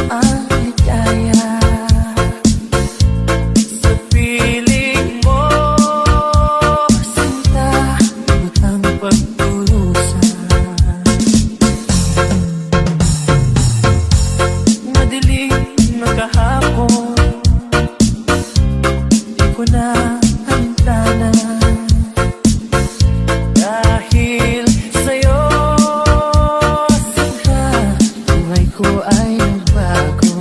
ang ligaya. Sa piling mo, sinta, butang pagturusa. Madilim na kahapon, di ko na alintana. Dahil sa'yo, sinta, buhay ko ay nagbago.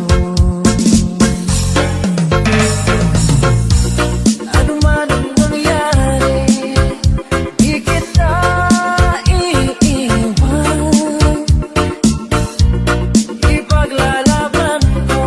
Ano man ang nangyari, di kita iiwan. Ipaglalaban ko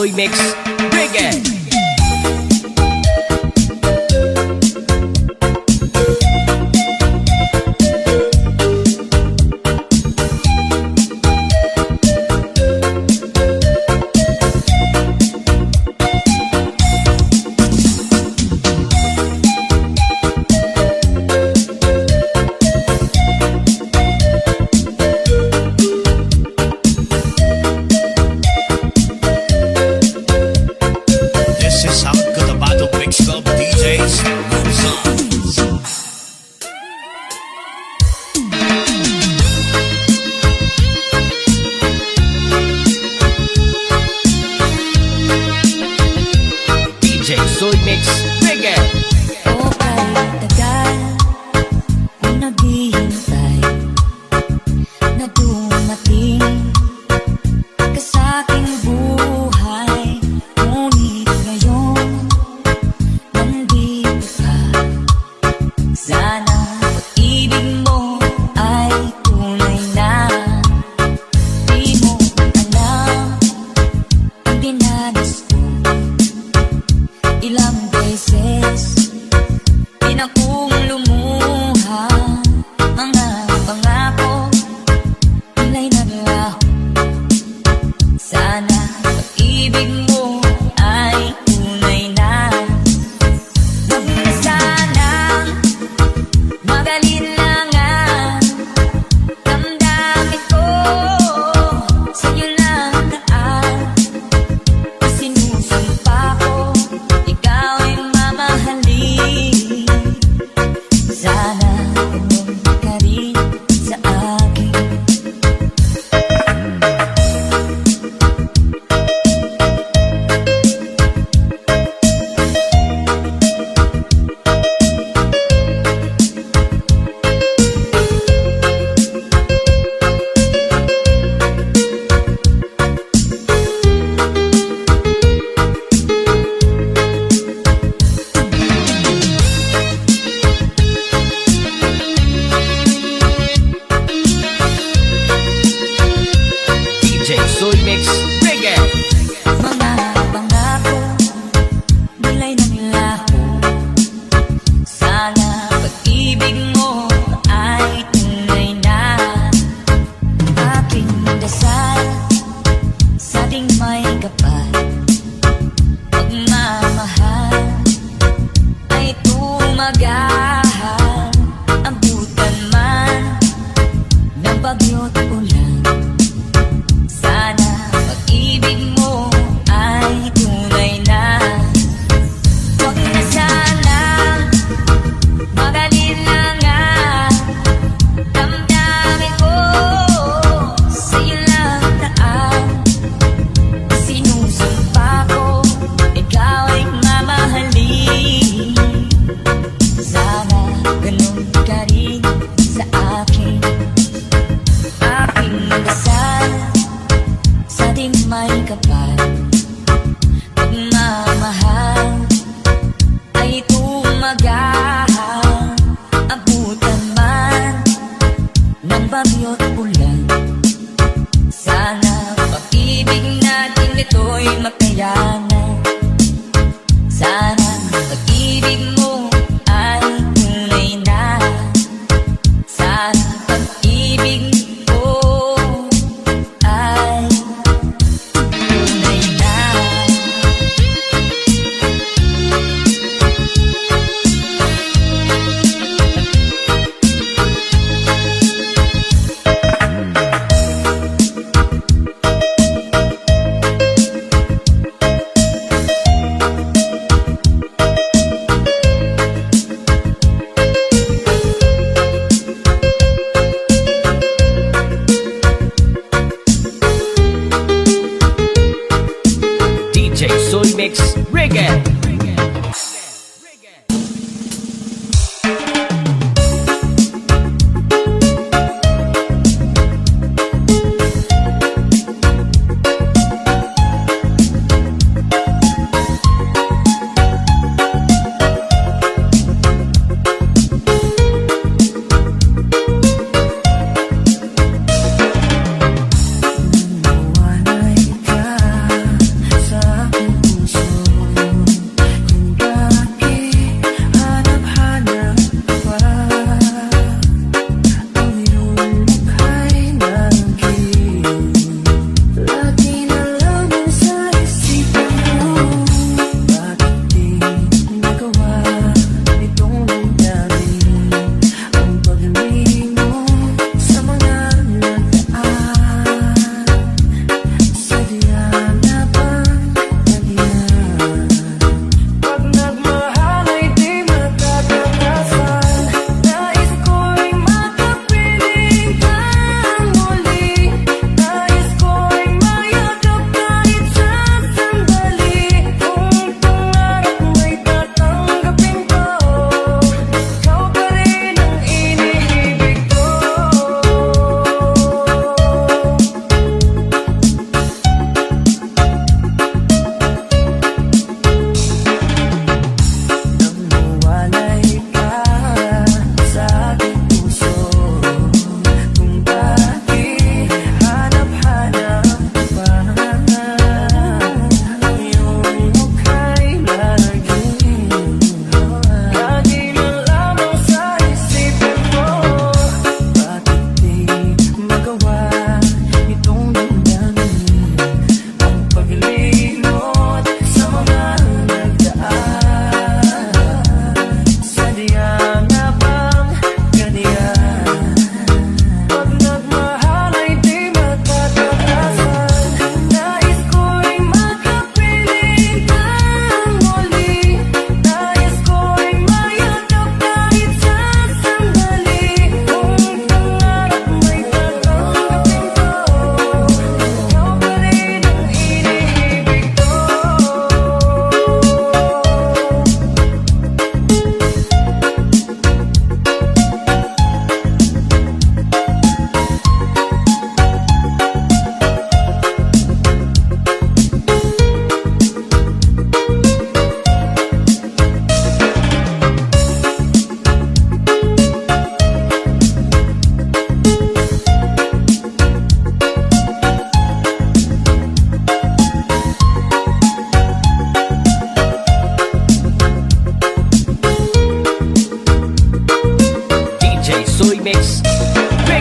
Soy Mix Reggae. This is how the battle mix of DJs moves on. DJ Soy Mix Reggae. O kahit tagal kung naghihintay na dumating ka sa aking buhay, ngunit ngayon nandito ka. Sana pag-ibig mo ay tunay na. Di mo alam ang dinanas ko. Ilang beses din akong lumuha, mga pangako kulay naglaho. Sana pag-ibig mo ay tunay na. Huwag na sanang magalinlangan, damdamin ko sa'yo lang taan. Sinusumpa ko ikaw ay mamahalin. Sana ganun ka rin sa akin. DJ Soy Mix Reggae. Mga pangako nila'y naglaho. Sana pag-ibig mo ay tunay na. Aking dasal sa ating may kapal, pagmamahal ay tumagahal. Abutan man ng bagyo't ulan, sana pag-ibig mo ay tunay na. Huwag na sana magalinlangan, damdamin ko sa'yo lang taan. Sinusumpa ko ikaw ay mamahalin. Sana ganun ka rin sa akin. Aking dasal sa ating may kapal, pagmamahal ay tumagahal. Abutan man ng bagyo't ulan, sana pag-ibig natin ito'y makayanan. Sana pag-ibig mo ay tunay na. Sana pag-ibig ko ay tunay na.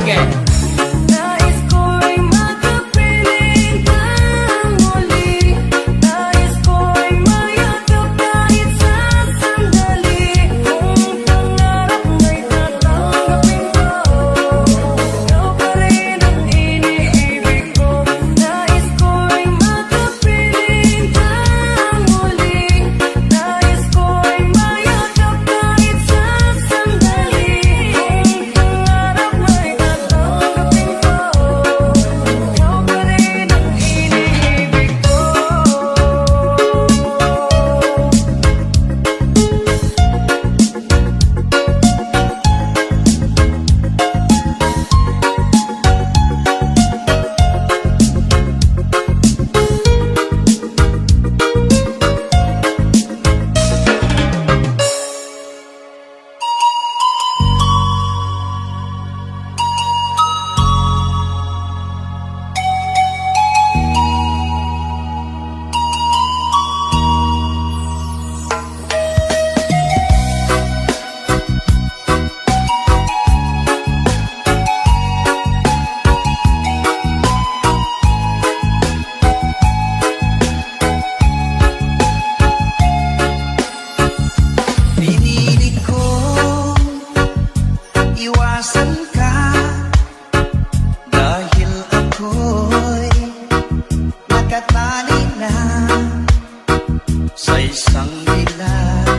reggae. Nais ko'y makapiling kang muli. Nais ko'y mayakap kahit sa sandali. Kung pangarap mo'y tatanggapin ko, ikaw pa rin ang iniibig ko. Nais ko'y makapiling kang muli. Nais ko'y mayakap kahit sa sandali. Kung pangarap mo'y tatanggapin ko, ikaw pa rin ang iniibig ko. Pinili ko iwasan ka dahil ako'y nakatali na sa isang dilag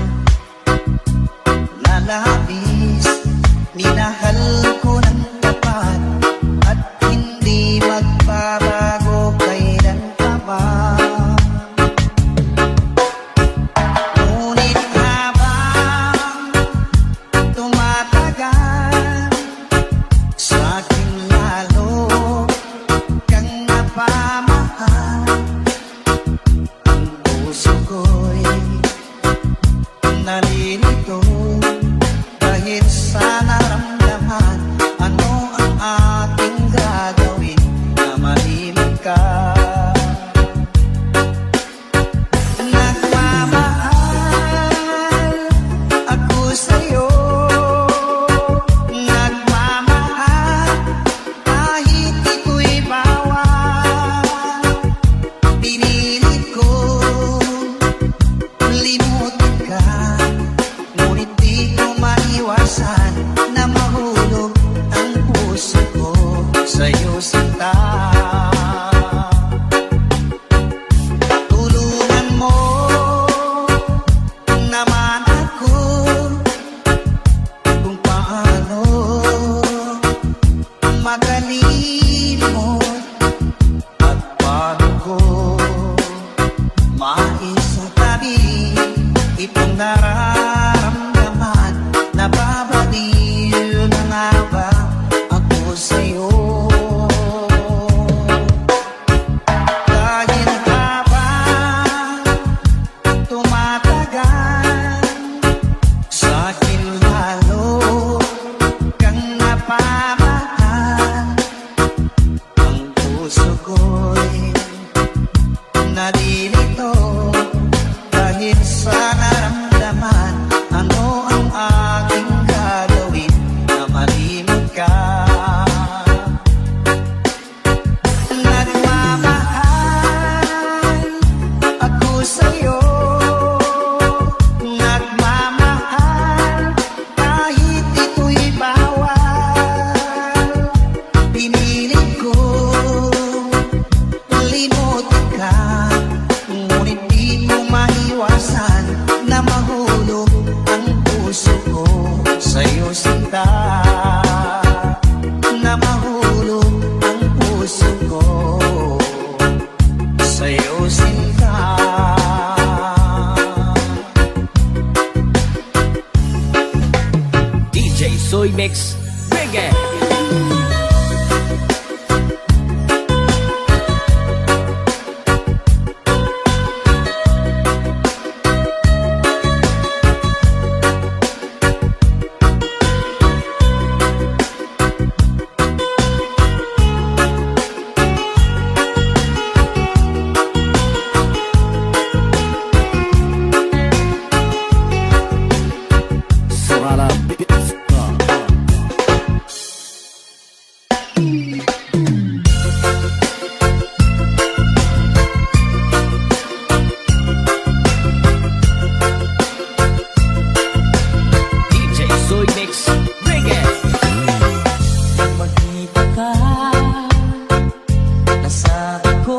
na labis. Minahal ko ng tapat at hindi magbabago kailan pa ba. Ngunit habang tumatagal, sa'kin lalo kang napamahal. Ang puso ko'y nalilito dahil sa naramdaman. Ano ang ating gagawin na malimit ka? Nagmamahal ako sa'yo, nagmamahal kahit ito'y bawal. Pinili ko limutin ka, ngunit di ko maiwasan na mahulog ang puso ko sa'yo, sinta. Tulungan mo naman ako kung paano magalimot at paano ko maisatabi itong nararamdaman. Nababaliw na nga ba ako sa'yo? Dahil habang tumatagal, sa'kin lalo kang napamahal. Ang puso ko'y nalilito dahil sa naramdaman. Ano ang aking gagawin na malimit ka? Nagmamahal ako sa'yo, nagmamahal kahit ito'y bawal. Pinili ko limutin ka, ngunit di ko maiwasan na mahulog ang puso ko sa'yo, sinta. Na mahulog ang puso ko sa'yo, sinta. DJ Soy Mix Reggae. DJ Soy Mix Reggae. Nang magkita ka, nasabi ko,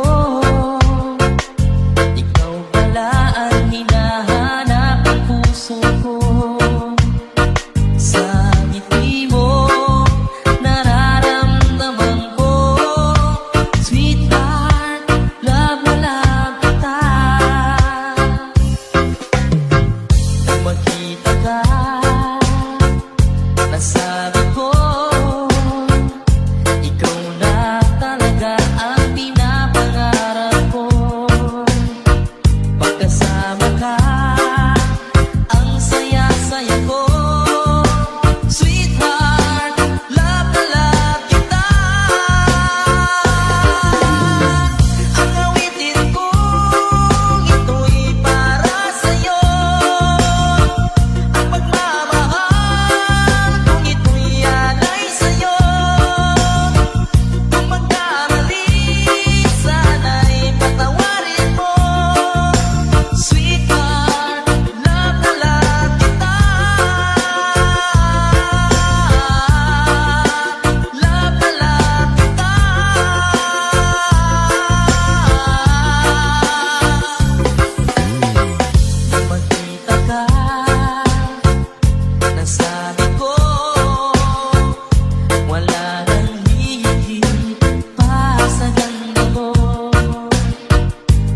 ikaw pala ang hinahanap ng puso ko. Sa ngiti mo, nararamdaman ko, sweetheart, love na love kita. Nang magkita ka, nasabi ko, ikaw na talaga ang pinapangarap ko. Pagkasama ka, ang saya-saya ko. Sweetheart, love na love kita. Ang awitin ko, ito'y para sa'yo. Ang pagmamahal kung ito'y alay sa'yo. Kung magkamali, sana'y patawarin mo. Sweetheart, love na love kita. Love na love kita. Nang magkita ka, nasabi ko, wala nang hihigit pa sa ganda mo.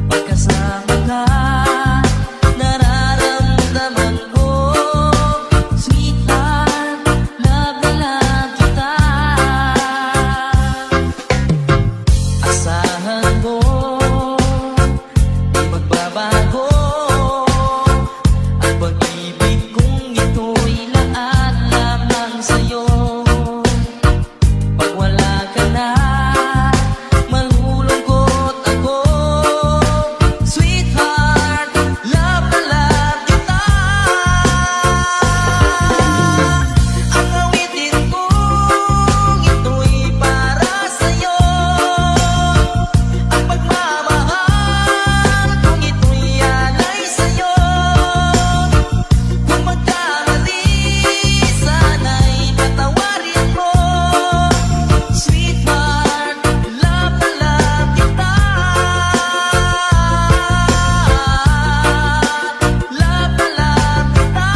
Pagkasama ka, nararamdaman ko, sweetheart, love na love kita. Asahan mo, di magbabago ang pag-ibig kong ito'y laan lamang sa'yo. Pag wala ka na, malulungkot ako. Sweetheart, love na love kita. Ang awitin kong ito'y para sa'yo. Ang pagmamahal kung ito'y alay sa'yo. Kung magkamali, sana'y patawarin mo. Sweetheart, love na love kita. Love na love kita.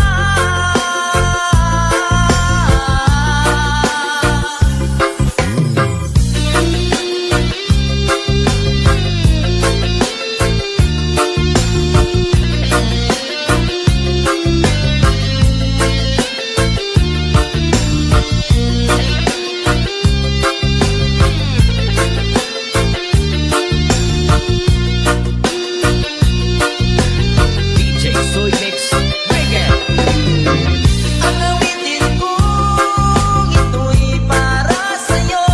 DJ Soy Mix Reggae. Ang awitin kong ito'y para sa'yo.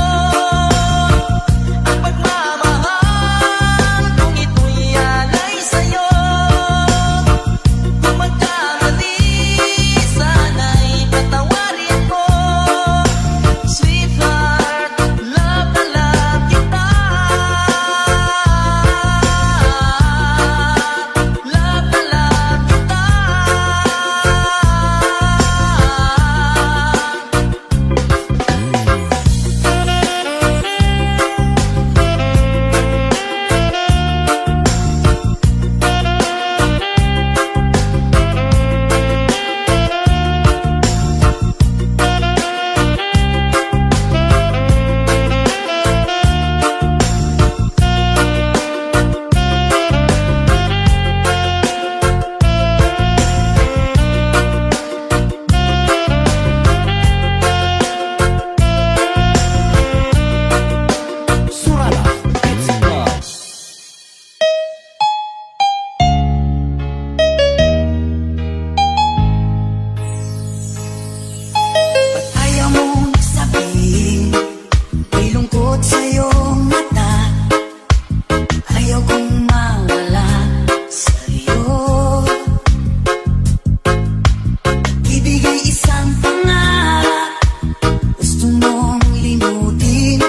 Ang pagmamahal kung ito'y alay sa'yo. Kung magkamali, sana'y patawarin mo. Sweetheart, love na love kita. Love na love kita. Surala It's Club. Ayaw mong sabihin, may lungkot sa iyong mata. Ayaw kong mawala sa'yo. Ibigay isang pangarap, gusto mong limutin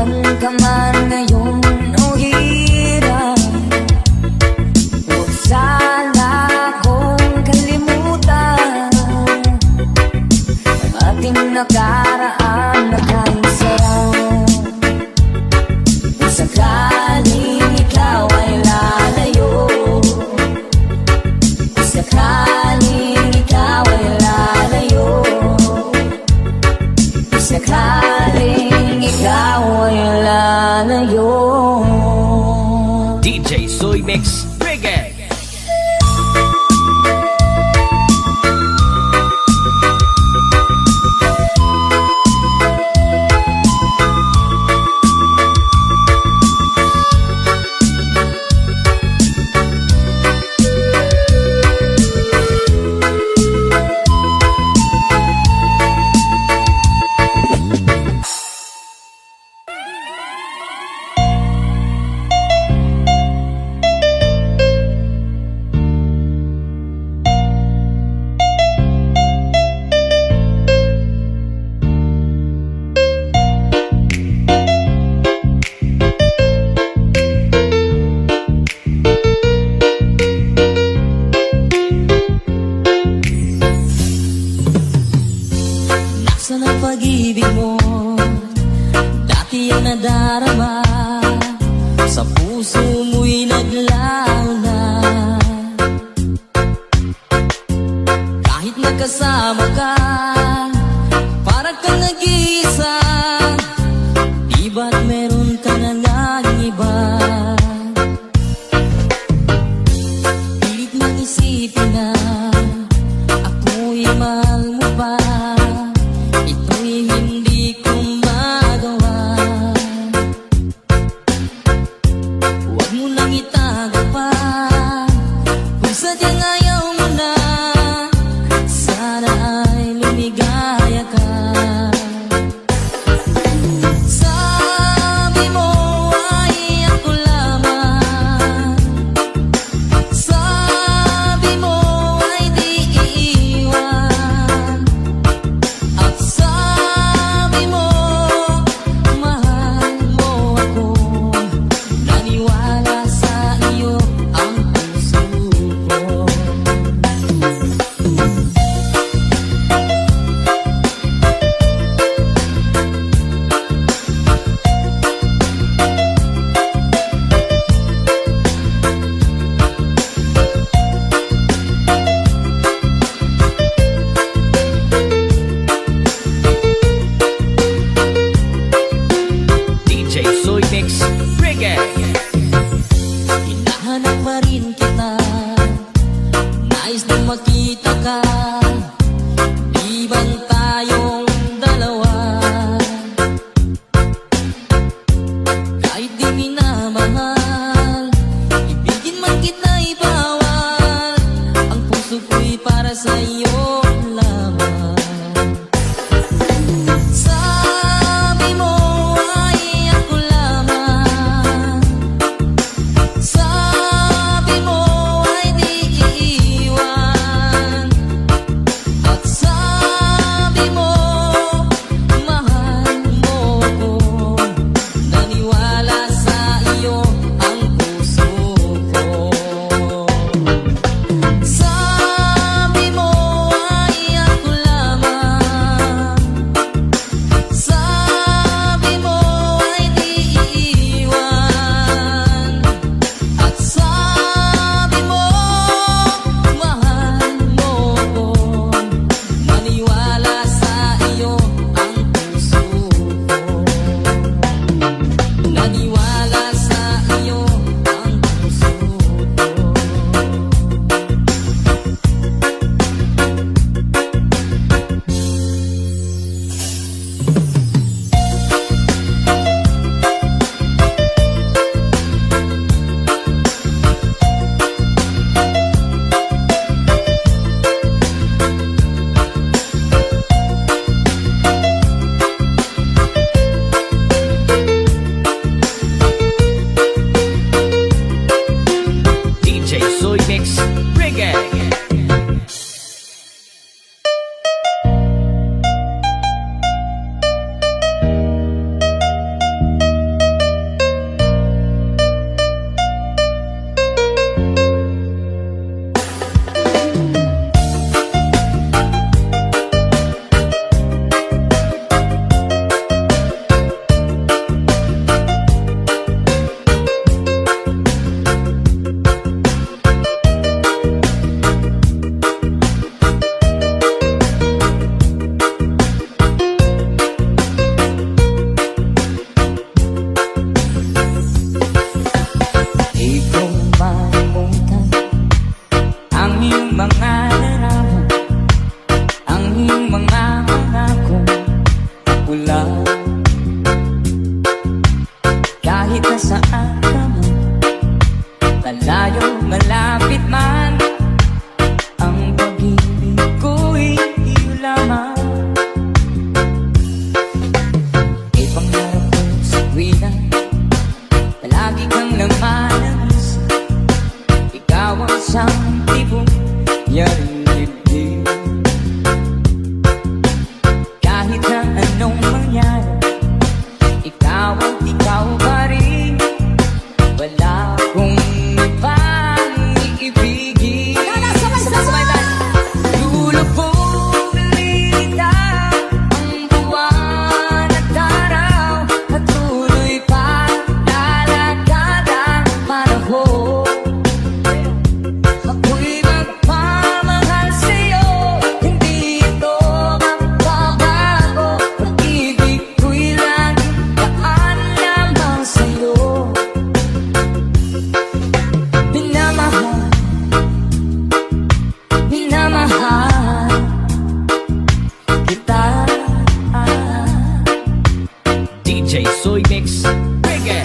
Nasaan ka man ngayon o hirap, huwag sana akong kalimutan ang ating nakaraan na kahit sarap. Kung sakaling ikaw ay lalayo, kung sakaling ikaw ay lalayo, kung sakaling ikaw ay lalayo. DJ Soy Mix Reggae. Nasaan ang pag-ibig mo? Dati ang nadarama, sa puso mo'y naglaho na. Kahit nagkasama ka, parang kang nag-iisa. Di ba't meron ka na ng iba? Pilit mang isipin na ako'y mahal mo pa. Ito'y hindi ko magawa. Huwag mo nang itago pa kung sadyang ayaw mo na. Sana ay lumigaya ka. Sabi mo ay ako lamang, sabi mo ay di iiwan, at sabi mo mahal mo ako. Naniwala sa iyo ang puso ko. DJ Soy Mix Reggae. Hinahanap pa rin kita, nais na makita ka. Di ba tayong dalawa? Kahit di minamahal, ibigin man kita'y bawal. Ang puso ko'y para sa'yo lamang. Sabi mo ay ako lamang, Kahit nasaan ka man, malayo, malapit man, ang pag-ibig ko'y iyo lamang. Ipangarap ko sa tuwina, palagi kang namalas. Ikaw ang siyang tibok, yaring dibdib. Kahit na anong mangyari, ikaw pa rin. Wala akong ibang iibigin. Sabay-sabay tayo. Lulubog lilitaw ang buwan at araw, patuloy pa lalakad ang panahon. Ako'y magmamahal sa'yo, hindi ito magbabago. Pag-ibig ko'y laging daan lamang sa'yo. Minamahal, minamahal kita. DJ Soy Mix Reggae.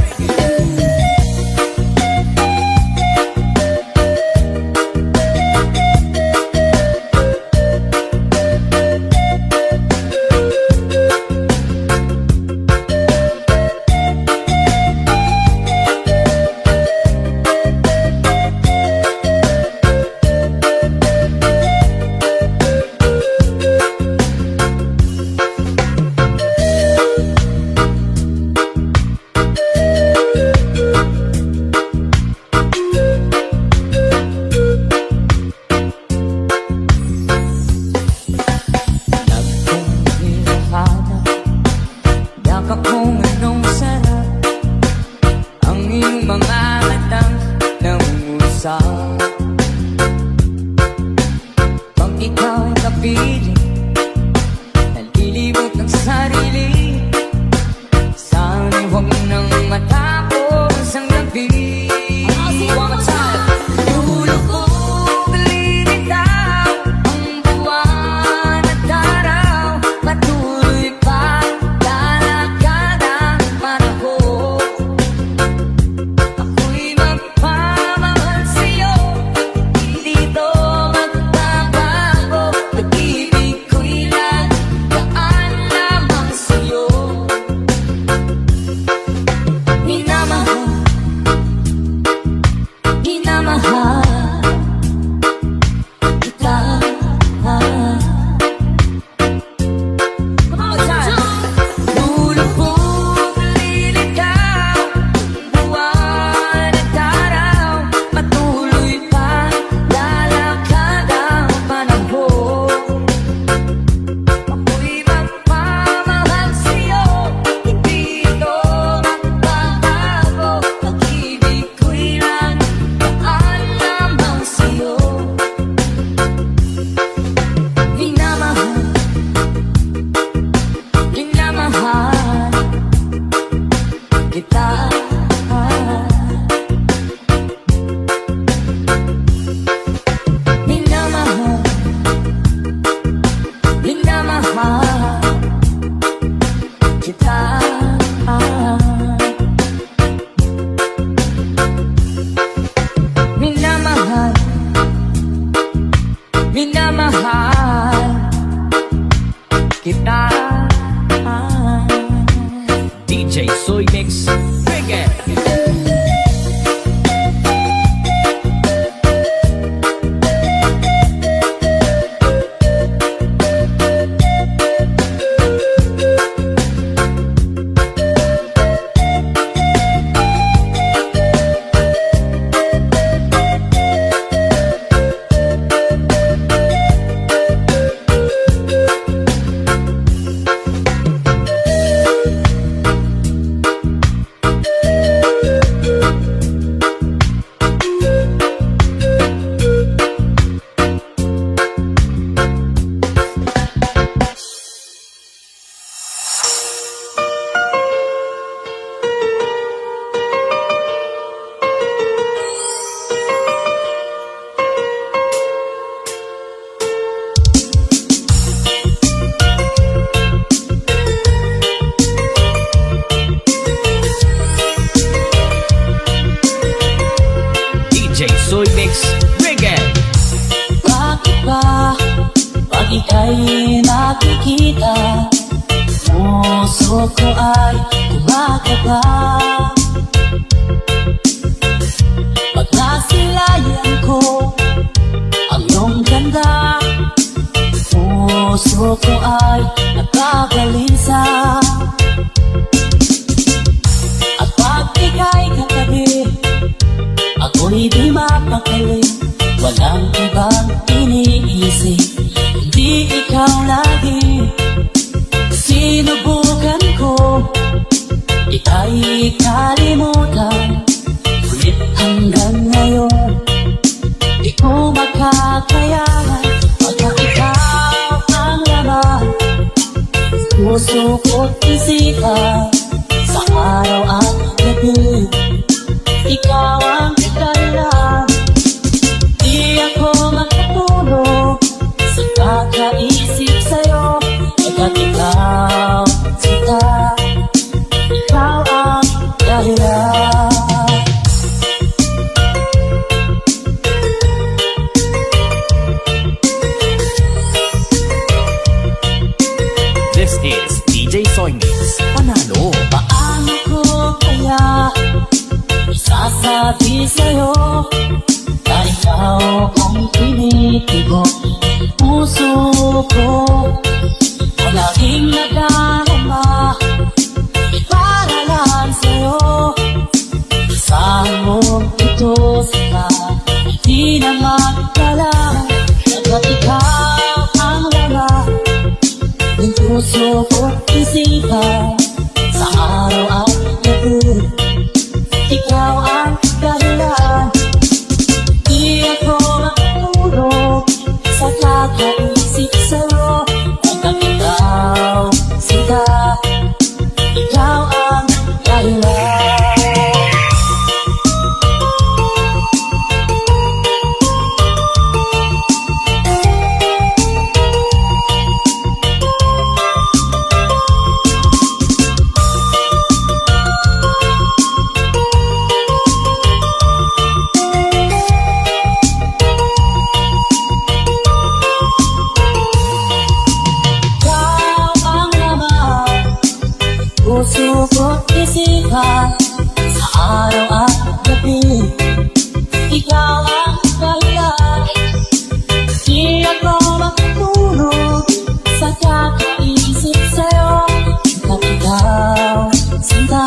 Nagpumilahanap, yakap kong anong sarap, ang iyong mga matang nangungusap. Pag ikaw'y kapiling, nalilimot ang sarili. Sana'y huwag nang matapos ang gabi. One more time. Lulubog lilitaw ang buwan at araw, patuloy pa lalakad ang panahon. Ako'y magmamahal sa'yo, hindi ito magbabago. Pag-ibig ko'y laging daan lamang sa'yo. Minamahal, minamahal kita. Lulubog lilitaw buwan at araw, patuloy pa lalakad ang panahon. Ako'y magmamahal sa'yo, hindi ito magbabago. Pag-ibig ko'y laging daan lamang sa'yo. Minamahal, minamahal kita. Minamahal, minamahal kita. Minamahal, minamahal kita. DJ Soy Mix Reggae. ika'y nakikita, puso ko ay kumakaba. Pag nasilayan ko ang iyong ganda, puso ko ay nagbabalisa. At pag ika'y katabi, ako'y di mapakali. Walang ibang iniisip, hindi ikaw lagi. Sinubukan ko, ika'y kalimutan. Ngunit hanggang ngayon, di ko makakayanan. Pagka ikaw ang laman, puso ko't isipan. Sa araw at gabi, ikaw ang dahilan. Di ako makatulog sa kakaisip sa'yo. Pagkat ikaw, sinta, ikaw ang dahilan. This is DJ Soy Mix. Panalo. Paano ko kaya isasabi sa'yo na ikaw ang tinitibok puso ko? Palaging nadarama, para lang sa'yo. Isahan mo ito sila, di naman kailangan. Pagkat ikaw ang laman ng puso ko't isipan. Sa araw at gabi, ikaw ang dahilan. Di ako makatulog sa kakaisip sa'yo. Pagkat ikaw, sinta, ikaw ang dahilan. Puso ko't isipan. Sa araw at gabi, ikaw ang dahilan. Di ako makatulog sa kakaisip sa'yo. Pagkat ikaw, sinta,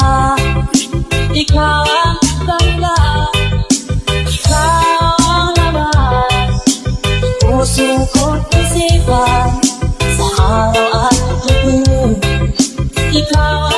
ikaw ang dahilan. Ikaw ang laman, puso ko't isipan. Sa araw at gabi, ikaw